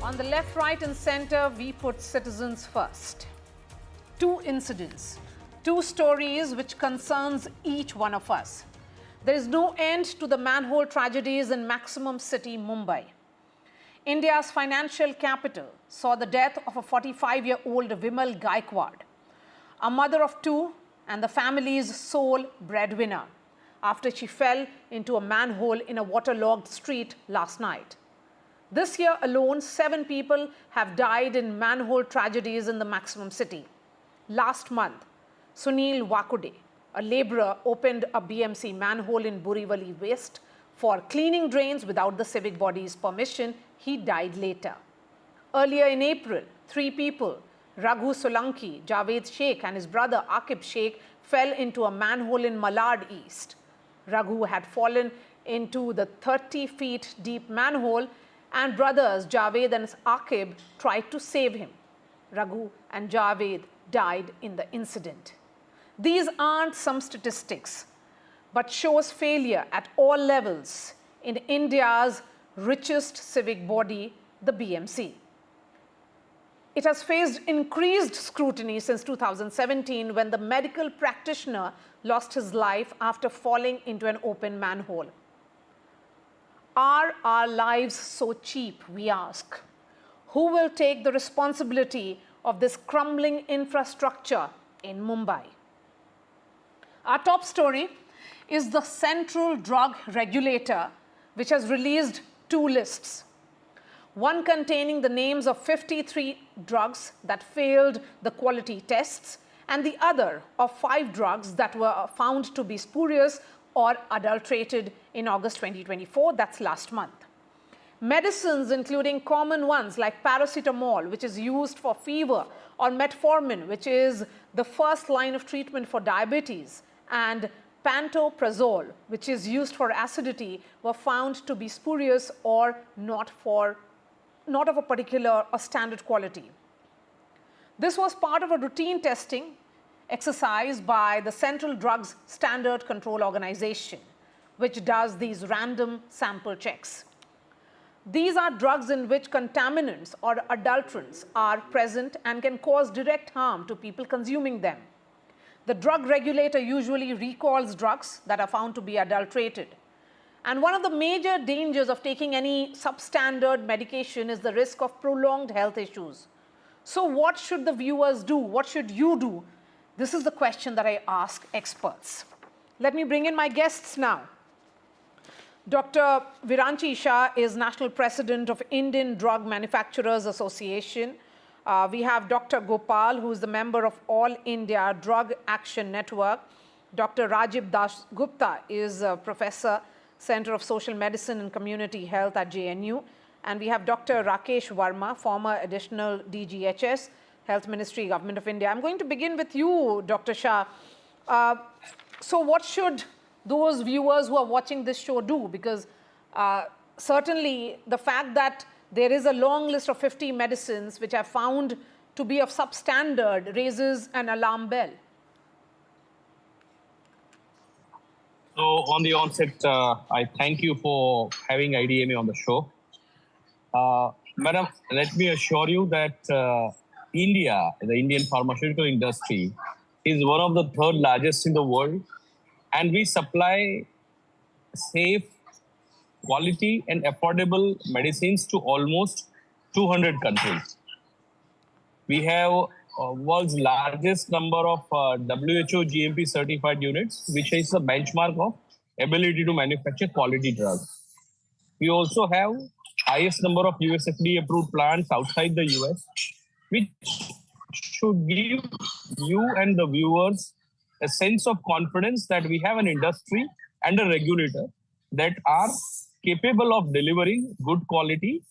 On the left, right and center, we put citizens first. Two incidents, two stories which concerns each one of us. There is no end to the manhole tragedies in maximum city, Mumbai. India's financial capital saw the death of a 45-year-old Vimal Gaikwad, a mother of two and the family's sole breadwinner, after she fell into a manhole in a waterlogged street last night. This year alone, 7 people have died in manhole tragedies in the maximum city. Last month, Sunil Wakude, a labourer, opened a BMC manhole in Borivali West for cleaning drains without the civic body's permission. He died later. Earlier in April, 3 people, Raghu Solanki, Javed Sheikh and his brother Akib Sheikh, fell into a manhole in Malad East. Raghu had fallen into the 30 feet deep manhole and brothers Javed and Akib tried to save him. Raghu and Javed died in the incident. These aren't some statistics, but shows failure at all levels in India's richest civic body, the BMC. It has faced increased scrutiny since 2017 when the medical practitioner lost his life after falling into an open manhole. Are our lives so cheap, we ask? Who will take the responsibility of this crumbling infrastructure in Mumbai? Our top story is the Central Drug Regulator, which has released 2 lists. One containing the names of 53 drugs that failed the quality tests, and the other of 5 drugs that were found to be spurious or adulterated in August 2024, that's last month. Medicines, including common ones like paracetamol, which is used for fever, or metformin, which is the first line of treatment for diabetes, and pantoprazole, which is used for acidity, were found to be spurious or not of a particular or standard quality. This was part of a routine testing exercise by the Central Drugs Standard Control Organization, which does these random sample checks. These are drugs in which contaminants or adulterants are present and can cause direct harm to people consuming them. The drug regulator usually recalls drugs that are found to be adulterated. And one of the major dangers of taking any substandard medication is the risk of prolonged health issues. So what should the viewers do? What should you do? This is the question that I ask experts. Let me bring in my guests now. Dr. Viranchi Shah is National President of Indian Drug Manufacturers Association. We have Dr. Gopal, who is the member of All India Drug Action Network. Dr. Rajiv Das Gupta is a professor, Center of Social Medicine and Community Health at JNU. And we have Dr. Rakesh Verma, former additional DGHS, Health Ministry, Government of India. I'm going to begin with you, Dr. Shah. So what should those viewers who are watching this show do? Because certainly the fact that there is a long list of 50 medicines which are found to be of substandard raises an alarm bell. So on the onset, I thank you for having IDMA on the show. Madam, let me assure you that India, the Indian pharmaceutical industry, is one of the 3rd largest in the world, and we supply safe, quality and affordable medicines to almost 200 countries. We have world's largest number of WHO GMP certified units, which is a benchmark of ability to manufacture quality drugs. We also have highest number of US FDA approved plants outside the US, which should give you and the viewers a sense of confidence that we have an industry and a regulator that are capable of delivering good quality,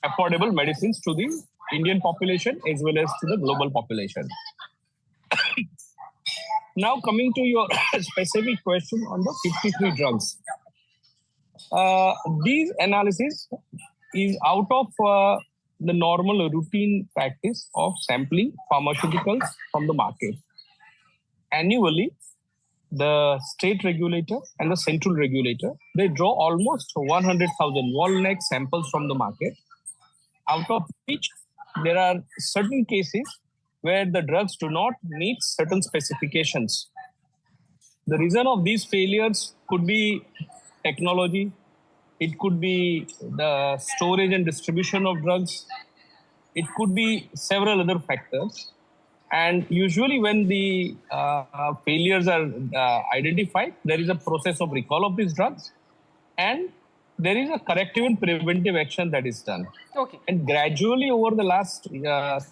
affordable medicines to the Indian population as well as to the global population. Now coming to your specific question on the 53 drugs. These analysis is out of the normal routine practice of sampling pharmaceuticals from the market. Annually, the state regulator and the central regulator, they draw almost 100,000 wall neck samples from the market out of which there are certain cases where the drugs do not meet certain specifications. The reason of these failures could be technology, it could be the storage and distribution of drugs, it could be several other factors. And usually, when the failures are identified, there is a process of recall of these drugs, and there is a corrective and preventive action that is done. Okay. And gradually, over the last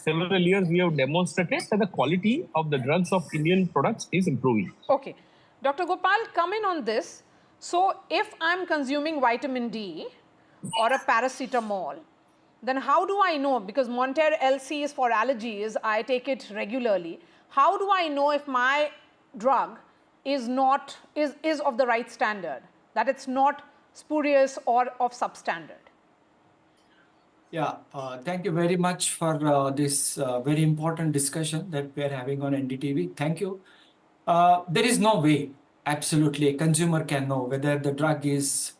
several years, we have demonstrated that the quality of the drugs of Indian products is improving. Okay. Dr. Gopal, come in on this. So, if I'm consuming vitamin D or a paracetamol, then how do I know? Because Monter LC is for allergies, I take it regularly. How do I know if my drug is not is of the right standard, that it's not spurious or of substandard? Yeah, thank you very much for this very important discussion that we are having on NDTV. Thank you. There is no way, absolutely, a consumer can know whether the drug is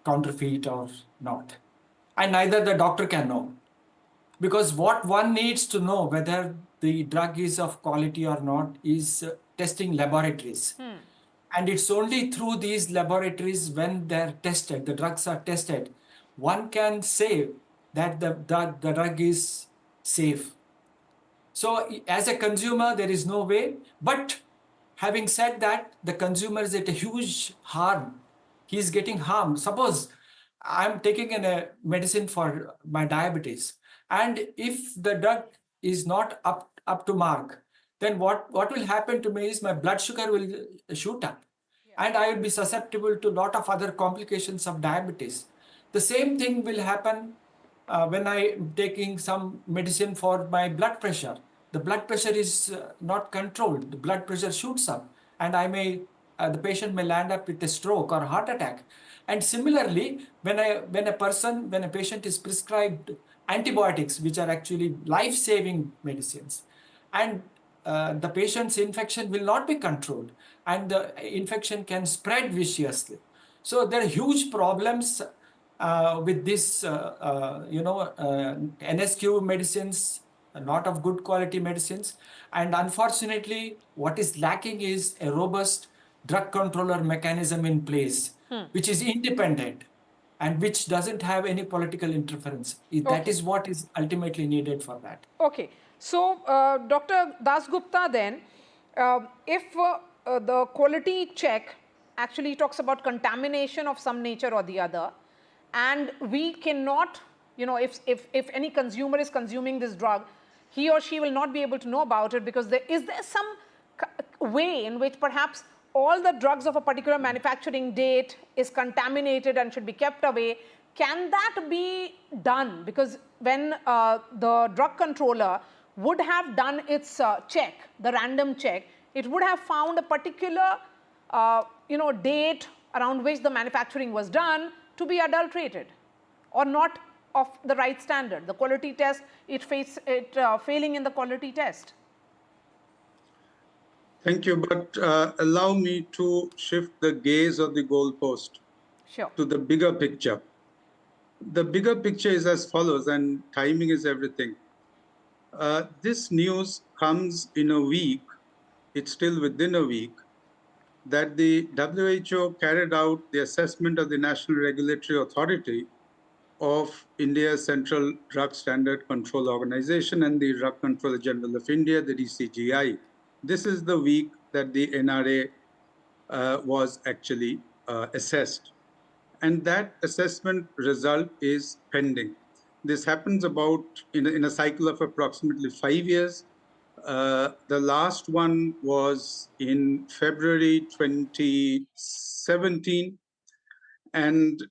counterfeit or not. And neither the doctor can know. Because what one needs to know whether the drug is of quality or not is testing laboratories. And it's only through these laboratories, when they're tested, the drugs are tested, one can say that the drug is safe. So as a consumer, there is no way. But having said that, the consumer is at a huge harm. He's getting harmed. Suppose I'm taking a medicine for my diabetes, and if the drug is not up to mark, then what will happen to me is my blood sugar will shoot up, and I will be susceptible to a lot of other complications of diabetes. The same thing will happen when I am taking some medicine for my blood pressure. The blood pressure is not controlled. The blood pressure shoots up, and the patient may land up with a stroke or heart attack. And similarly, when a patient is prescribed antibiotics, which are actually life-saving medicines, and the patient's infection will not be controlled, and the infection can spread viciously. So there are huge problems with this, NSQ medicines, not of good quality medicines. And unfortunately, what is lacking is a robust drug controller mechanism in place, which is independent and which doesn't have any political interference. That is what is ultimately needed for that. Okay. So, Dr. Dasgupta, then, if the quality check actually talks about contamination of some nature or the other, and we cannot, if any consumer is consuming this drug, he or she will not be able to know about it, because is there some way in which perhaps all the drugs of a particular manufacturing date is contaminated and should be kept away? Can that be done? Because when the drug controller would have done its check, the random check, it would have found a particular date around which the manufacturing was done to be adulterated or not of the right standard. The quality test, failing in the quality test. Thank you, but allow me to shift the gaze of the goalpost to the bigger picture. The bigger picture is as follows, and timing is everything. This news comes in a week, it's still within a week, that the WHO carried out the assessment of the National Regulatory Authority of India's Central Drug Standard Control Organization and the Drug Controller General of India, the DCGI. This is the week that the NRA was actually assessed. And that assessment result is pending. This happens about in a cycle of approximately 5 years. The last one was in February 2017. And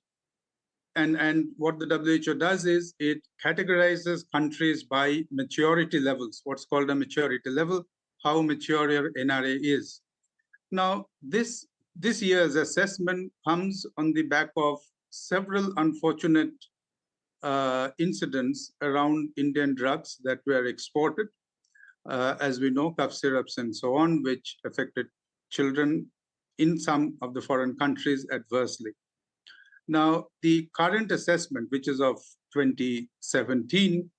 what the WHO does is it categorizes countries by maturity levels, what's called a maturity level, how mature your NRA is. Now, this year's assessment comes on the back of several unfortunate incidents around Indian drugs that were exported, as we know, cough syrups and so on, which affected children in some of the foreign countries adversely. Now, the current assessment, which is of 2017,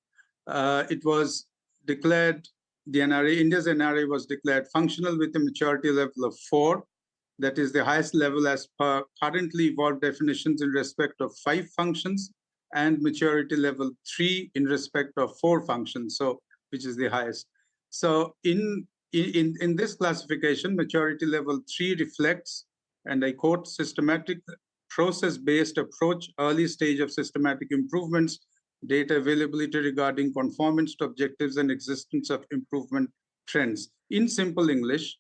it was declared, India's NRA was declared functional with a maturity level of 4. That is the highest level as per currently evolved definitions in respect of 5 functions, and maturity level 3 in respect of 4 functions, so which is the highest. So in this classification, maturity level 3 reflects, and I quote, systematic process-based approach, early stage of systematic improvements, data availability regarding conformance to objectives and existence of improvement trends. In simple English,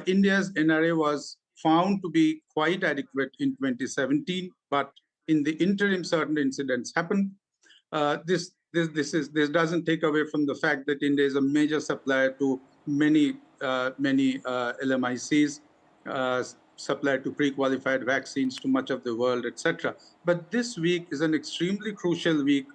India's NRA was found to be quite adequate in 2017, but in the interim, certain incidents happened. This doesn't take away from the fact that India is a major supplier to many LMICs, supplier to pre-qualified vaccines to much of the world, etc. But this week is an extremely crucial week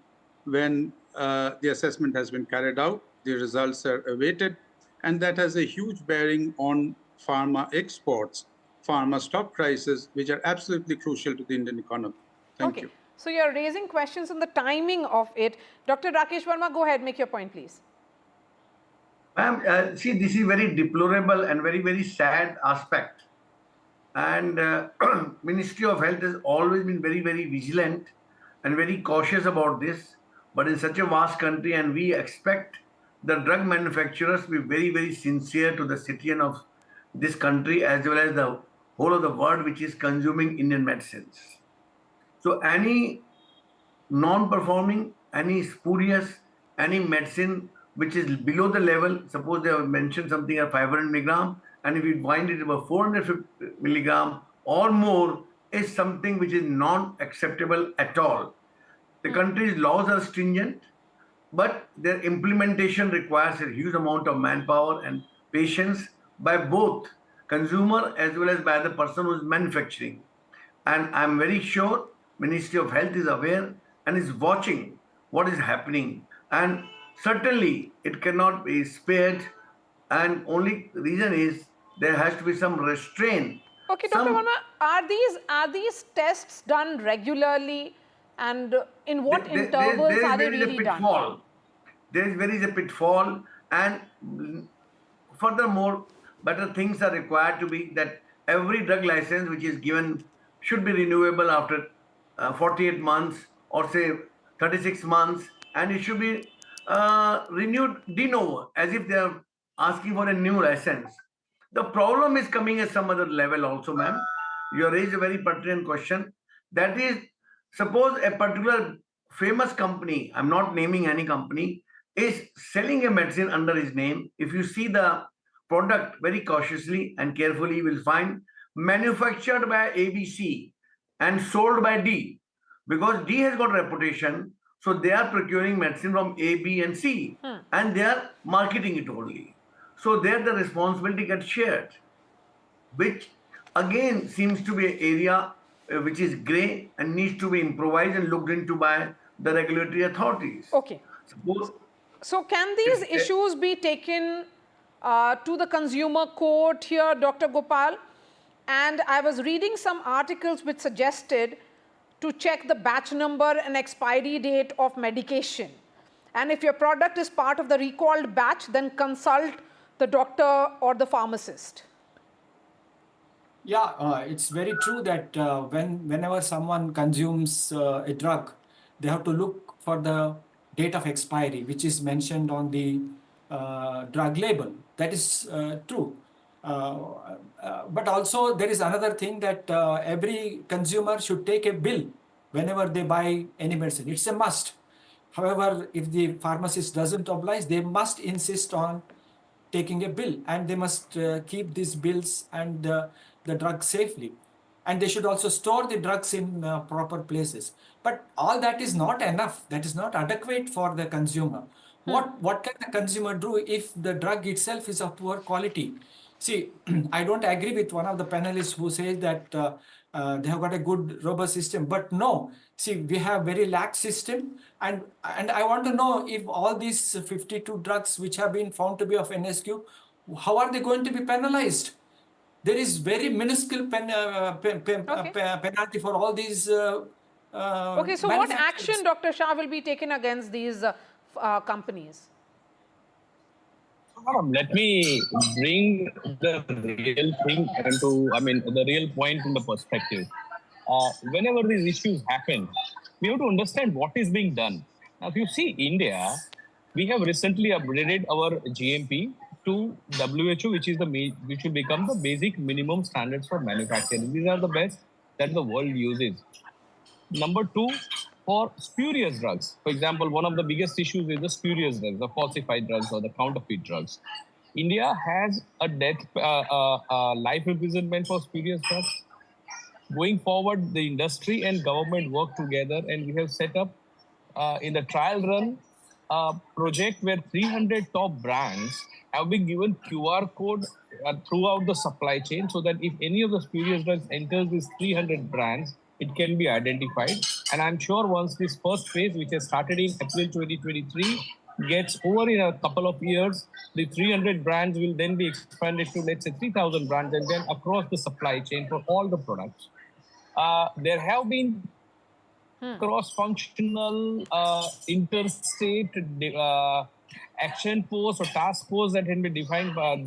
when the assessment has been carried out, the results are awaited, and that has a huge bearing on pharma exports, pharma stock prices, which are absolutely crucial to the Indian economy. Thank you. So you're raising questions on the timing of it. Dr. Rakesh Verma, go ahead, make your point, please. Ma'am, see, this is very deplorable and very, very sad aspect. And Ministry of Health has always been very, very vigilant and very cautious about this. But in such a vast country, and we expect the drug manufacturers to be very, very sincere to the citizen of this country as well as the whole of the world which is consuming Indian medicines. So any non-performing, any spurious, any medicine which is below the level, suppose they have mentioned something at 500 milligram, and if you find it about 450 milligram or more, is something which is non-acceptable at all. The country's laws are stringent, but their implementation requires a huge amount of manpower and patience by both consumer as well as by the person who is manufacturing. And I'm very sure Ministry of Health is aware and is watching what is happening. And certainly it cannot be spared. And only reason is there has to be some restraint. Okay, Dr. Verma, are these tests done regularly, and in what intervals are they really done? There is a pitfall, and furthermore, better things are required to be that every drug license which is given should be renewable after 48 months or say 36 months, and it should be renewed de novo as if they are asking for a new license. The problem is coming at some other level also, ma'am. You raised a very pertinent question. That is, suppose a particular famous company, I'm not naming any company, is selling a medicine under his name. If you see the product very cautiously and carefully, you will find manufactured by ABC and sold by D. Because D has got reputation, so they are procuring medicine from A, B, and C, and they are marketing it only. So there the responsibility gets shared, which again seems to be an area which is grey and needs to be improvised and looked into by the regulatory authorities. Okay. So can these issues be taken to the consumer court here, Dr. Gopal? And I was reading some articles which suggested to check the batch number and expiry date of medication. And if your product is part of the recalled batch, then consult the doctor or the pharmacist. Yeah, it's very true that whenever someone consumes a drug, they have to look for the date of expiry, which is mentioned on the drug label. That is true. But also there is another thing that every consumer should take a bill whenever they buy any medicine. It's a must. However, if the pharmacist doesn't oblige, they must insist on taking a bill, and they must keep these bills and the drugs safely. And they should also store the drugs in proper places. But all that is not enough. That is not adequate for the consumer. What can the consumer do if the drug itself is of poor quality? See, I don't agree with one of the panelists who says that they have got a good, robust system. But no, see, we have very lax system. And I want to know if all these 52 drugs which have been found to be of NSQ, how are they going to be penalized? There is very minuscule penalty for all these Okay, so what action, Dr. Shah, will be taken against these companies? Let me bring the real thing the real point in the perspective. Whenever these issues happen, we have to understand what is being done. Now, if you see India, we have recently upgraded our GMP to WHO, which will become the basic minimum standards for manufacturing. These are the best that the world uses. Number two, for spurious drugs. For example, one of the biggest issues is the spurious drugs, the falsified drugs or the counterfeit drugs. India has a life imprisonment for spurious drugs. Going forward, the industry and government work together, and we have set up in the trial run a project where 300 top brands have been given QR code throughout the supply chain, so that if any of the spurious drugs enters these 300 brands, it can be identified. And I'm sure once this first phase, which has started in April 2023, gets over in a couple of years, the 300 brands will then be expanded to, let's say, 3,000 brands, and then across the supply chain for all the products. There have been cross-functional interstate action force or task force that can be defined by,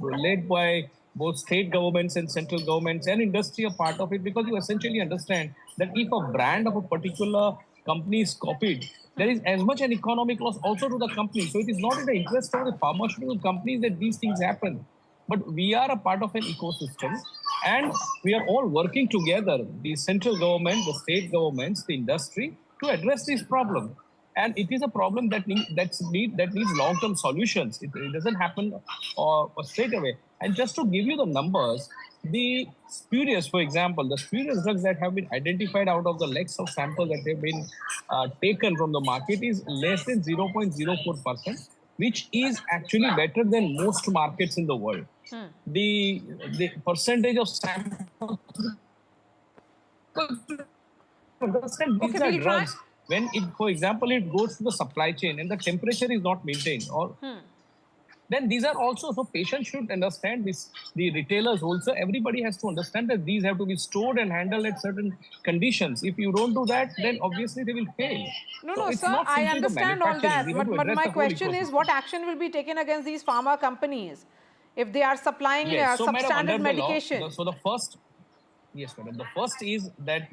led by both state governments and central governments, and industry are part of it, because you essentially understand that if a brand of a particular company is copied, there is as much an economic loss also to the company. So it is not in the interest of the pharmaceutical companies that these things happen. But we are a part of an ecosystem, and we are all working together, the central government, the state governments, the industry, to address this problem. And it is a problem that needs long-term solutions. It doesn't happen straight away. And just to give you the numbers, the spurious, for example, the spurious drugs that have been identified out of the lakhs of samples that have been taken from the market is less than 0.04%, which is actually better than most markets in the world. The percentage of samples, understand these are drugs. When it, for example, it goes to the supply chain and the temperature is not maintained, or then these are also, so patients should understand this, the retailers also, everybody has to understand that these have to be stored and handled at certain conditions. If you don't do that, then obviously they will fail. No, sir, I understand all that, but my question is, what action will be taken against these pharma companies if they are supplying substandard medication? So the first, yes, madam, the first is that,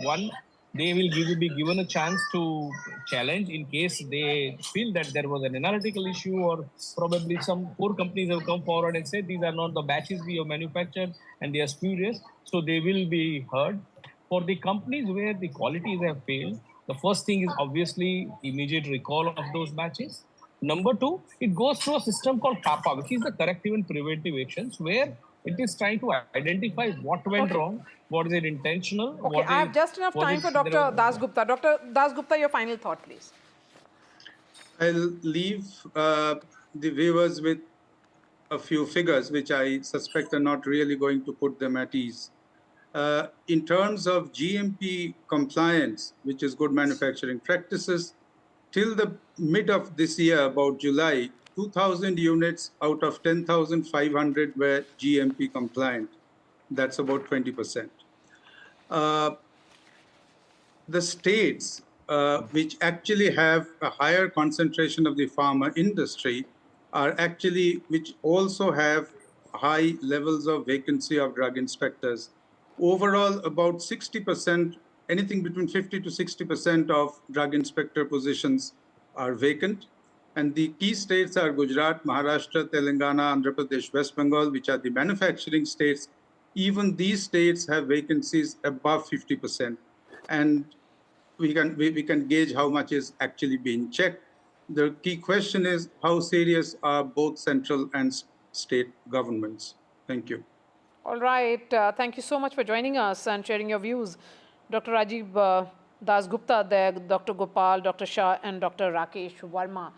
one, they will be given a chance to challenge in case they feel that there was an analytical issue, or probably some poor companies have come forward and said these are not the batches we have manufactured and they are spurious. So they will be heard. For the companies where the qualities have failed, the first thing is obviously immediate recall of those batches. Number two, it goes through a system called CAPA, which is the corrective and preventive actions, where it is trying to identify what went wrong, what is it intentional. Okay, I have just enough time for Dr. Dasgupta. Dr. Dasgupta, your final thought, please. I'll leave the viewers with a few figures, which I suspect are not really going to put them at ease. In terms of GMP compliance, which is good manufacturing practices, till the mid of this year, about July, 2,000 units out of 10,500 were GMP compliant. That's about 20%. The states which actually have a higher concentration of the pharma industry are actually, which also have high levels of vacancy of drug inspectors. Overall, about 60%, anything between 50 to 60% of drug inspector positions are vacant. And the key states are Gujarat, Maharashtra, Telangana, Andhra Pradesh, West Bengal, which are the manufacturing states. Even these states have vacancies above 50%. And we can gauge how much is actually being checked. The key question is, how serious are both central and state governments? Thank you. All right. Thank you so much for joining us and sharing your views. Dr. Rajiv Dasgupta there, Dr. Gopal, Dr. Shah, and Dr. Rakesh Verma.